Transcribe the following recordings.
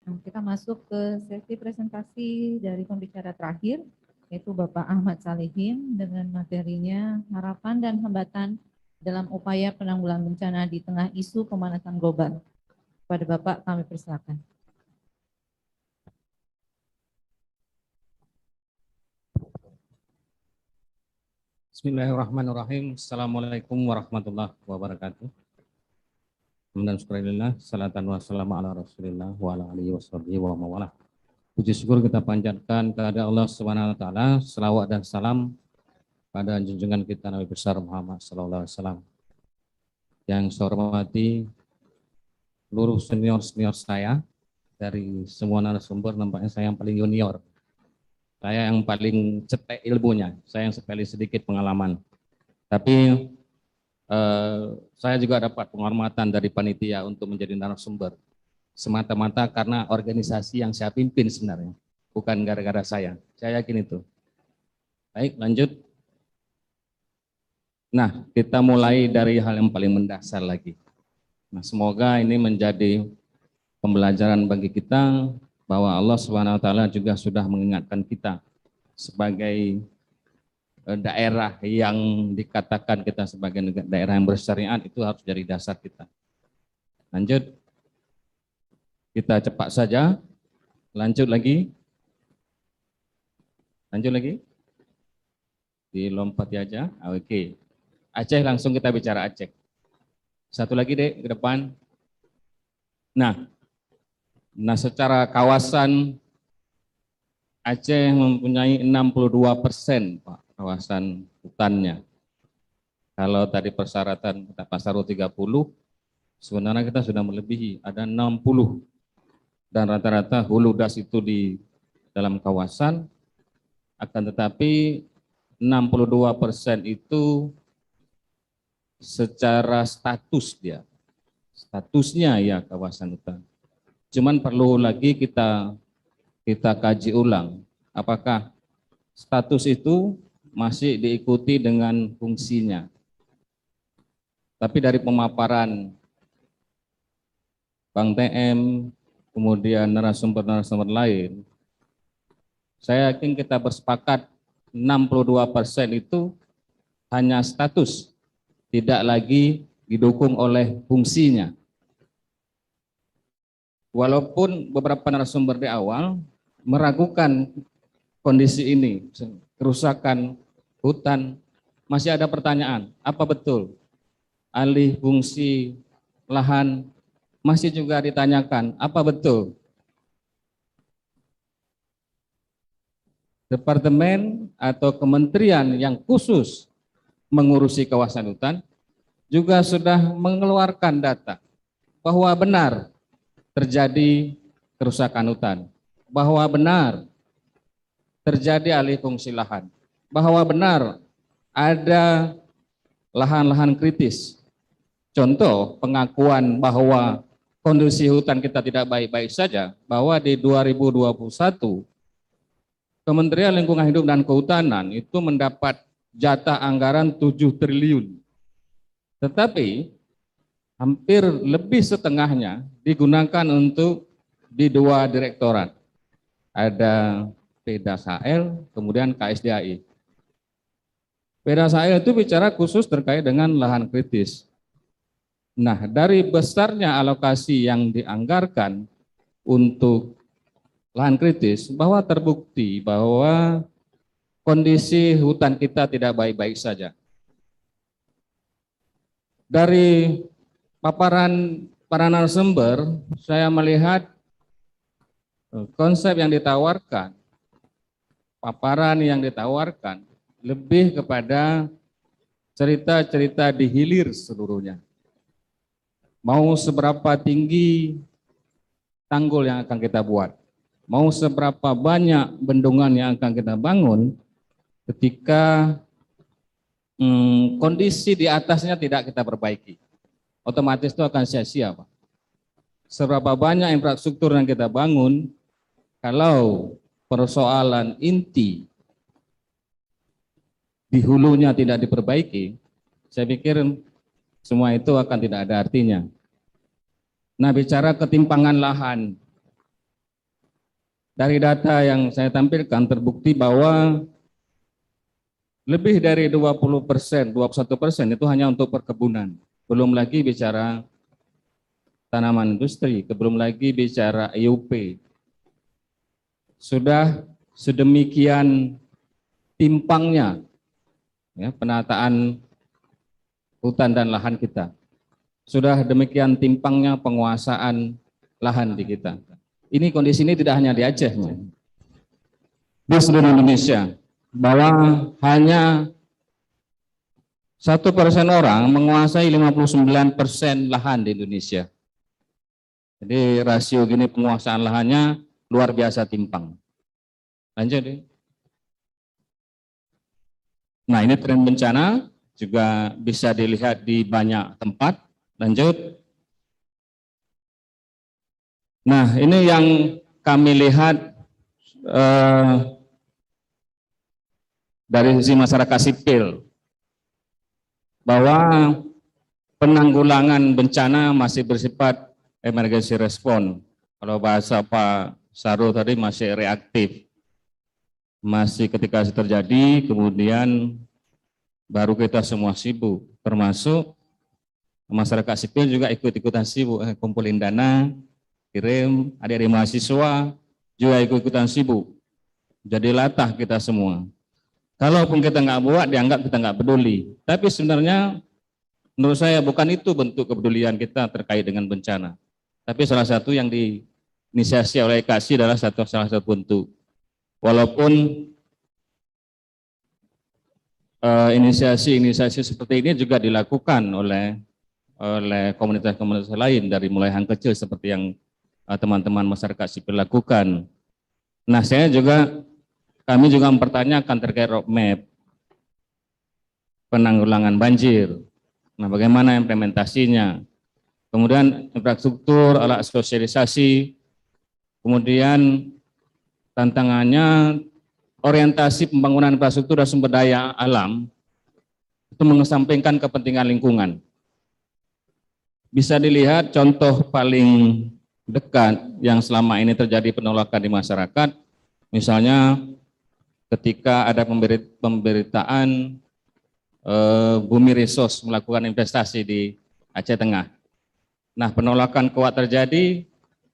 Nah, kita masuk ke sesi presentasi dari pembicara terakhir, yaitu Bapak Ahmad Salihin dengan materinya harapan dan hambatan dalam upaya penanggulangan bencana di tengah isu pemanasan global. Kepada Bapak kami persilakan. Bismillahirrahmanirrahim. Assalamualaikum warahmatullahi wabarakatuh. Alhamdulillah, salatan wassalamu ala rasulillah wa ala alihi washabihi wa mawalah. Puji syukur kita panjatkan kepada Allah Subhanahu wa taala, selawat dan salam pada junjungan kita Nabi besar Muhammad sallallahu alaihi wasallam. Yang saya hormati seluruh senior-senior saya dari semua narasumber, nampaknya saya yang paling junior. Saya yang paling cetek ilmunya, saya yang paling sedikit pengalaman. Tapi saya juga dapat penghormatan dari panitia untuk menjadi narasumber. Semata-mata karena organisasi yang saya pimpin sebenarnya, bukan gara-gara saya. Saya yakin itu. Baik, lanjut. Nah, kita mulai dari hal yang paling mendasar lagi. Nah, semoga ini menjadi pembelajaran bagi kita bahwa Allah Subhanahu wa taala juga sudah mengingatkan kita sebagai daerah yang dikatakan kita sebagai daerah yang bersyariat, itu harus jadi dasar kita. Lanjut, kita cepat saja, lanjut lagi, dilompati aja, oke. Aceh, langsung kita bicara Aceh. Satu lagi deh ke depan. Nah secara kawasan Aceh mempunyai 62% Pak, kawasan hutannya. Kalau tadi persyaratan kita Pasar 30, sebenarnya kita sudah melebihi, ada 60. Dan rata-rata hulu das itu di dalam kawasan, akan tetapi 62% itu secara statusnya ya kawasan hutan. Cuman perlu lagi kita kaji ulang, apakah status itu masih diikuti dengan fungsinya. Tapi dari pemaparan Bang TM, kemudian narasumber-narasumber lain, saya yakin kita bersepakat 62% itu hanya status, tidak lagi didukung oleh fungsinya. Walaupun beberapa narasumber di awal meragukan kondisi ini, kerusakan hutan, masih ada pertanyaan, apa betul alih fungsi lahan? Masih juga ditanyakan, apa betul departemen atau kementerian yang khusus mengurusi kawasan hutan juga sudah mengeluarkan data bahwa benar terjadi kerusakan hutan, bahwa benar terjadi alih fungsi lahan, bahwa benar ada lahan-lahan kritis. Contoh pengakuan bahwa kondisi hutan kita tidak baik-baik saja, bahwa di 2021 Kementerian Lingkungan Hidup dan Kehutanan itu mendapat jatah anggaran 7 triliun. Tetapi hampir lebih setengahnya digunakan untuk di 2 direktorat. Ada PDASAL, kemudian KSDAI. PDASAL itu bicara khusus terkait dengan lahan kritis. Nah, dari besarnya alokasi yang dianggarkan untuk lahan kritis, bahwa terbukti bahwa kondisi hutan kita tidak baik-baik saja. Dari paparan para narasumber, saya melihat konsep yang ditawarkan, paparan yang ditawarkan lebih kepada cerita-cerita di hilir seluruhnya. Mau seberapa tinggi tanggul yang akan kita buat, mau seberapa banyak bendungan yang akan kita bangun, ketika kondisi di atasnya tidak kita perbaiki, otomatis itu akan sia-sia, Pak. Seberapa banyak infrastruktur yang kita bangun, kalau persoalan inti di hulunya tidak diperbaiki, saya pikir semua itu akan tidak ada artinya. Nah, bicara ketimpangan lahan, Dari data yang saya tampilkan terbukti bahwa lebih dari 20%, 21% itu hanya untuk perkebunan. Belum lagi bicara tanaman industri, belum lagi bicara IUP. Sudah sedemikian timpangnya ya, penataan hutan dan lahan kita. Sudah demikian timpangnya penguasaan lahan di kita. Ini kondisi ini tidak hanya di Aceh, di seluruh Indonesia, bahwa hanya 1% orang menguasai 59% lahan di Indonesia. Jadi rasio gini penguasaan lahannya luar biasa timpang. Lanjut deh. Nah, ini tren bencana juga bisa dilihat di banyak tempat. Lanjut. Nah, ini yang kami lihat dari sisi masyarakat sipil, bahwa penanggulangan bencana masih bersifat emergency respon. Kalau bahasa Pak Sarul tadi masih reaktif. Masih ketika terjadi, kemudian baru kita semua sibuk, termasuk masyarakat sipil juga ikut-ikutan sibuk, kumpulin dana, kirim, adik-adik mahasiswa juga ikut-ikutan sibuk. Jadi latah kita semua. Kalaupun kita nggak buat, dianggap kita nggak peduli. Tapi sebenarnya menurut saya bukan itu bentuk kepedulian kita terkait dengan bencana. Tapi salah satu yang diinisiasi oleh KASI adalah salah satu bentuk. Walaupun inisiasi seperti ini juga dilakukan oleh komunitas-komunitas lain, dari mulai hang kecil seperti yang teman-teman masyarakat sipil lakukan. Nah, kami juga mempertanyakan terkait roadmap penanggulangan banjir. Nah, bagaimana implementasinya? Kemudian infrastruktur, alat sosialisasi, kemudian tantangannya orientasi pembangunan infrastruktur dan sumber daya alam itu mengesampingkan kepentingan lingkungan. Bisa dilihat contoh paling dekat yang selama ini terjadi penolakan di masyarakat, misalnya ketika ada pemberitaan Bumi Resource melakukan investasi di Aceh Tengah. Nah, penolakan kuat terjadi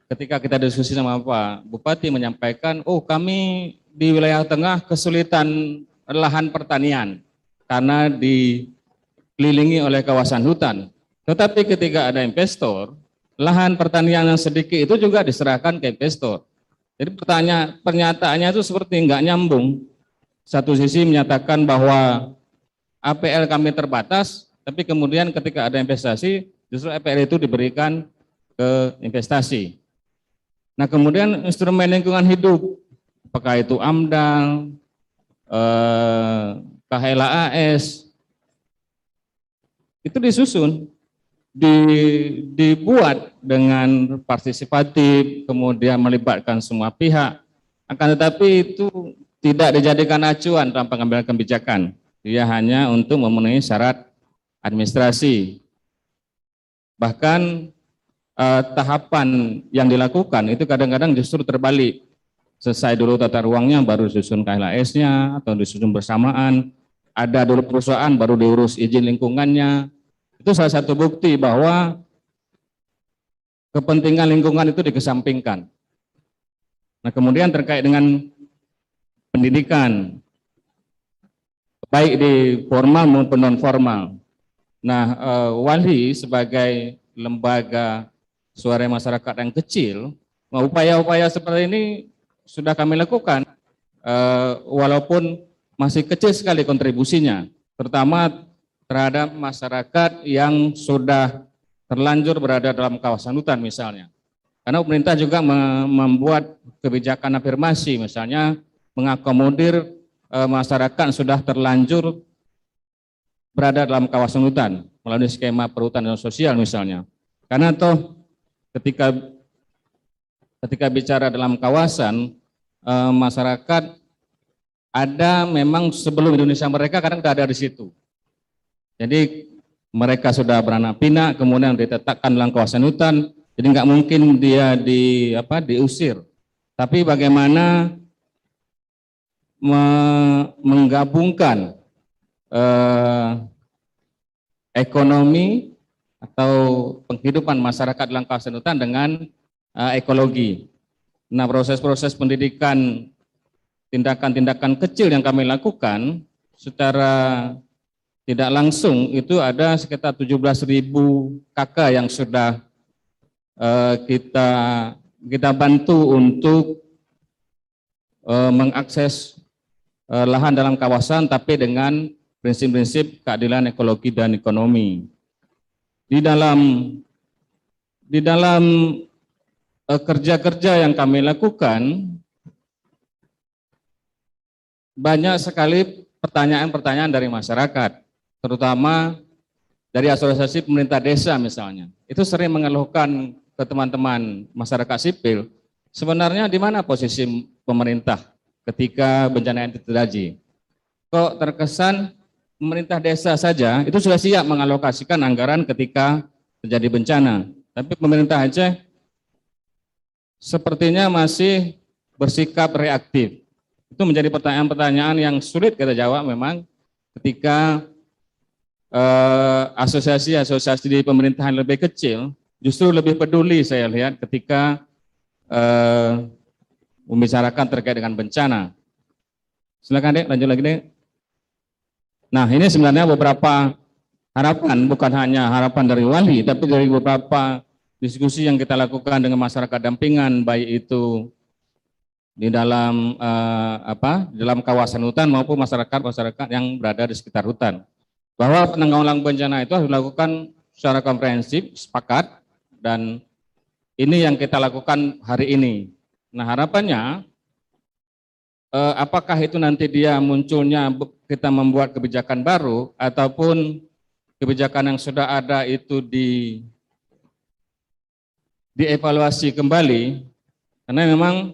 ketika kita diskusi sama Pak Bupati menyampaikan, oh kami di wilayah tengah kesulitan lahan pertanian karena dikelilingi oleh kawasan hutan. Tetapi ketika ada investor, lahan pertanian yang sedikit itu juga diserahkan ke investor. Jadi pernyataannya itu seperti nggak nyambung. Satu sisi menyatakan bahwa APL kami terbatas, tapi kemudian ketika ada investasi, justru APL itu diberikan ke investasi. Nah, kemudian instrumen lingkungan hidup, apakah itu AMDAL, KHLAS, itu disusun, dibuat dengan partisipatif, kemudian melibatkan semua pihak. Akan tetapi itu tidak dijadikan acuan dalam pengambilan kebijakan. Dia hanya untuk memenuhi syarat administrasi. Bahkan tahapan yang dilakukan itu kadang-kadang justru terbalik. Selesai dulu tata ruangnya, baru disusun KLAS-nya, atau disusun bersamaan. Ada dulu perusahaan, baru diurus izin lingkungannya. Itu salah satu bukti bahwa kepentingan lingkungan itu dikesampingkan. Nah, kemudian terkait dengan pendidikan, baik di formal maupun non formal. Nah, Walhi sebagai lembaga suara masyarakat yang kecil, upaya-upaya seperti ini sudah kami lakukan, walaupun masih kecil sekali kontribusinya, terutama terhadap masyarakat yang sudah terlanjur berada dalam kawasan hutan misalnya. Karena pemerintah juga membuat kebijakan afirmasi, misalnya mengakomodir masyarakat sudah terlanjur berada dalam kawasan hutan melalui skema perhutanan sosial misalnya. Karena toh ketika bicara dalam kawasan, masyarakat ada memang sebelum Indonesia mereka kadang tidak ada di situ. Jadi mereka sudah beranak pinak, kemudian ditetapkan dalam kawasan hutan, jadi nggak mungkin dia diusir. tapi bagaimana menggabungkan ekonomi atau penghidupan masyarakat dalam kawasan hutan dengan ekologi. Nah, proses-proses pendidikan, tindakan-tindakan kecil yang kami lakukan secara tidak langsung itu ada sekitar 17.000 kakak yang sudah kita bantu untuk mengakses lahan dalam kawasan, tapi dengan prinsip-prinsip keadilan ekologi dan ekonomi. Di dalam kerja-kerja yang kami lakukan, banyak sekali pertanyaan-pertanyaan dari masyarakat, terutama dari asosiasi pemerintah desa misalnya. Itu sering mengeluhkan ke teman-teman masyarakat sipil, sebenarnya di mana posisi pemerintah ketika bencana yang terjadi? Kok terkesan pemerintah desa saja itu sudah siap mengalokasikan anggaran ketika terjadi bencana, tapi pemerintah Aceh sepertinya masih bersikap reaktif. Itu menjadi pertanyaan-pertanyaan yang sulit kita jawab memang ketika asosiasi-asosiasi di pemerintahan lebih kecil justru lebih peduli saya lihat ketika membicarakan terkait dengan bencana. Silakan Dek, lanjut lagi Dek. Nah, ini sebenarnya beberapa harapan, bukan hanya harapan dari Wali, tapi dari beberapa diskusi yang kita lakukan dengan masyarakat dampingan, baik itu di dalam dalam kawasan hutan maupun masyarakat yang berada di sekitar hutan. Bahwa penanggulangan bencana itu harus dilakukan secara komprehensif, sepakat, dan ini yang kita lakukan hari ini. Nah, harapannya apakah itu nanti dia munculnya kita membuat kebijakan baru ataupun kebijakan yang sudah ada itu dievaluasi kembali, karena memang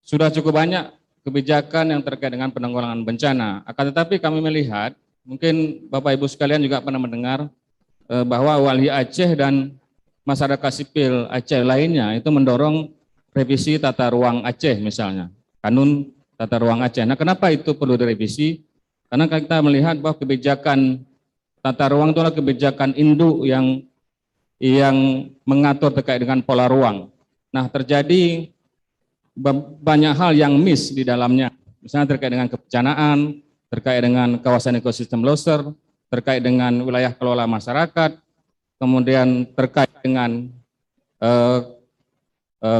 sudah cukup banyak kebijakan yang terkait dengan penanggulangan bencana. Akan tetapi kami melihat, mungkin Bapak Ibu sekalian juga pernah mendengar bahwa Wali Aceh dan masyarakat sipil Aceh lainnya itu mendorong revisi tata ruang Aceh misalnya, kanun tata ruang Aceh. Nah, kenapa itu perlu direvisi? Karena kita melihat bahwa kebijakan tata ruang itu adalah kebijakan induk yang mengatur terkait dengan pola ruang. Nah, terjadi banyak hal yang miss di dalamnya, misalnya terkait dengan kebencanaan, terkait dengan kawasan ekosistem loser, terkait dengan wilayah kelola masyarakat, kemudian terkait dengan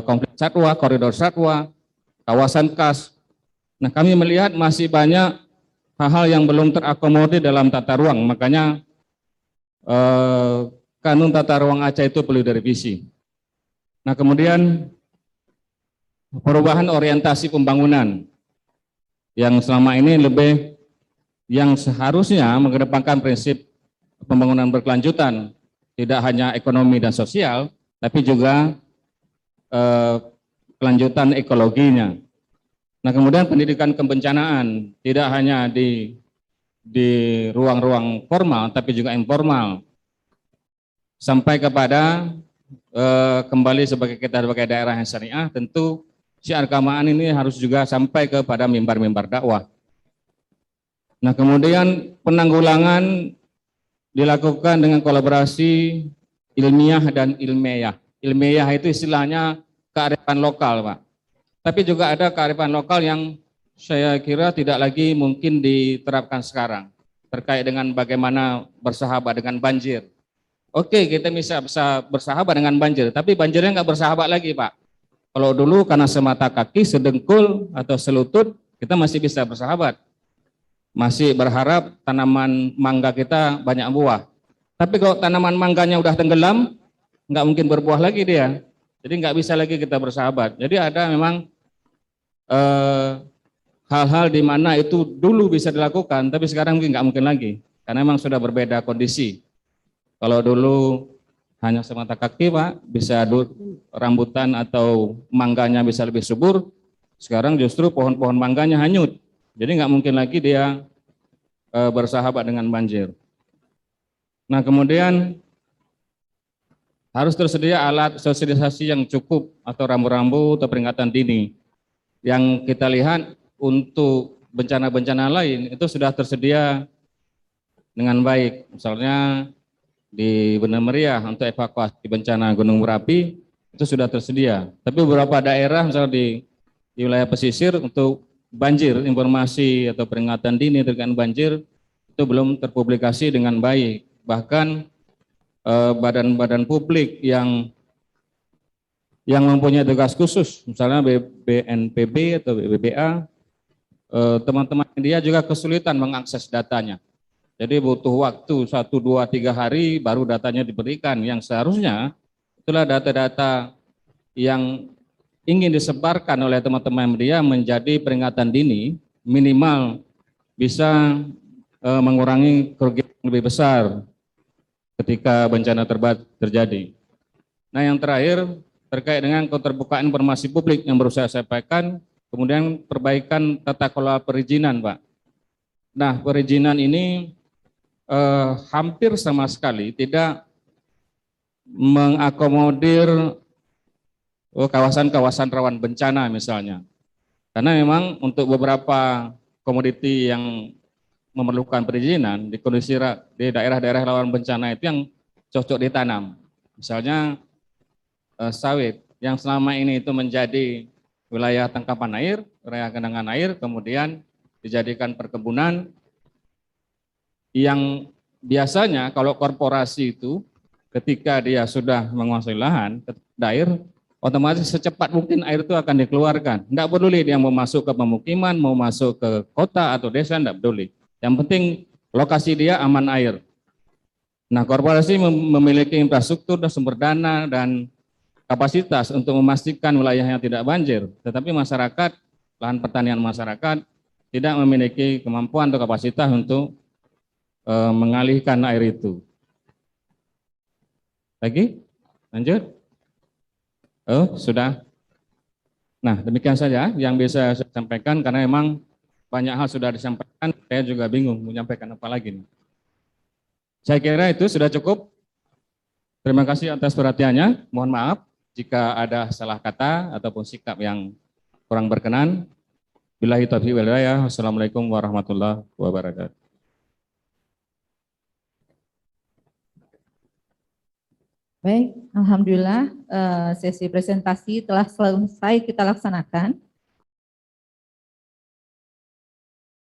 kompleks satwa, koridor satwa, kawasan khas. Nah, kami melihat masih banyak hal-hal yang belum terakomodir dalam tata ruang, makanya kanun tata ruang Aceh itu perlu direvisi. Nah, kemudian perubahan orientasi pembangunan yang selama ini yang seharusnya mengedepankan prinsip pembangunan berkelanjutan, tidak hanya ekonomi dan sosial, tapi juga kelanjutan ekologinya. Nah, kemudian pendidikan kebencanaan tidak hanya di ruang-ruang formal, tapi juga informal, sampai kepada kembali sebagai daerah yang syariah, tentu syiar keagamaan ini harus juga sampai kepada mimbar-mimbar dakwah. Nah, kemudian penanggulangan dilakukan dengan kolaborasi ilmiah dan ilmiah. Ilmiah itu istilahnya kearifan lokal, Pak. Tapi juga ada kearifan lokal yang saya kira tidak lagi mungkin diterapkan sekarang, terkait dengan bagaimana bersahabat dengan banjir. Oke, kita bisa bersahabat dengan banjir, tapi banjirnya nggak bersahabat lagi, Pak. Kalau dulu karena semata kaki, sedengkul atau selutut, kita masih bisa bersahabat. Masih berharap tanaman mangga kita banyak buah. Tapi kalau tanaman mangganya udah tenggelam, nggak mungkin berbuah lagi dia. Jadi nggak bisa lagi kita bersahabat. Jadi ada memang hal-hal di mana itu dulu bisa dilakukan, tapi sekarang mungkin nggak mungkin lagi. Karena memang sudah berbeda kondisi. Kalau dulu hanya semata kaki, Pak, bisa rambutan atau mangganya bisa lebih subur. Sekarang justru pohon-pohon mangganya hanyut. Jadi nggak mungkin lagi dia bersahabat dengan banjir. Nah, kemudian harus tersedia alat sosialisasi yang cukup atau rambu-rambu atau peringatan dini. Yang kita lihat untuk bencana-bencana lain itu sudah tersedia dengan baik. Misalnya di Benar Meriah untuk evakuasi bencana gunung berapi itu sudah tersedia. Tapi beberapa daerah misalnya di wilayah pesisir untuk banjir, informasi atau peringatan dini terkait banjir itu belum terpublikasi dengan baik. Bahkan badan-badan publik yang mempunyai tugas khusus, misalnya BNPB atau BBBA, teman-teman media juga kesulitan mengakses datanya. Jadi butuh waktu 1, 2, 3 hari baru datanya diberikan, yang seharusnya itulah data-data yang ingin disebarkan oleh teman-teman media menjadi peringatan dini, minimal bisa mengurangi kerugian lebih besar ketika bencana terjadi. Nah, yang terakhir terkait dengan keterbukaan informasi publik yang baru saya sampaikan, kemudian perbaikan tata kelola perizinan, Pak. Nah, perizinan ini hampir sama sekali tidak mengakomodir kawasan-kawasan rawan bencana misalnya. Karena memang untuk beberapa komoditi yang memerlukan perizinan di di daerah-daerah rawan bencana itu yang cocok ditanam. Misalnya sawit yang selama ini itu menjadi wilayah tangkapan air, wilayah genangan air, kemudian dijadikan perkebunan yang biasanya kalau korporasi itu ketika dia sudah menguasai lahan, air, otomatis secepat mungkin air itu akan dikeluarkan. Tidak peduli dia mau masuk ke pemukiman, mau masuk ke kota atau desa, tidak peduli. Yang penting lokasi dia aman air. Nah, korporasi memiliki infrastruktur dan sumber dana dan kapasitas untuk memastikan wilayahnya tidak banjir, tetapi masyarakat, lahan pertanian masyarakat tidak memiliki kemampuan atau kapasitas untuk mengalihkan air itu. Lagi? Lanjut? Oh, sudah. Nah, demikian saja yang bisa saya sampaikan karena memang banyak hal sudah disampaikan, saya juga bingung menyampaikan apa lagi nih. Saya kira itu sudah cukup. Terima kasih atas perhatiannya. Mohon maaf jika ada salah kata ataupun sikap yang kurang berkenan. Billahi taufiq wal hidayah. Wassalamualaikum warahmatullahi wabarakatuh. Baik, alhamdulillah sesi presentasi telah selesai kita laksanakan.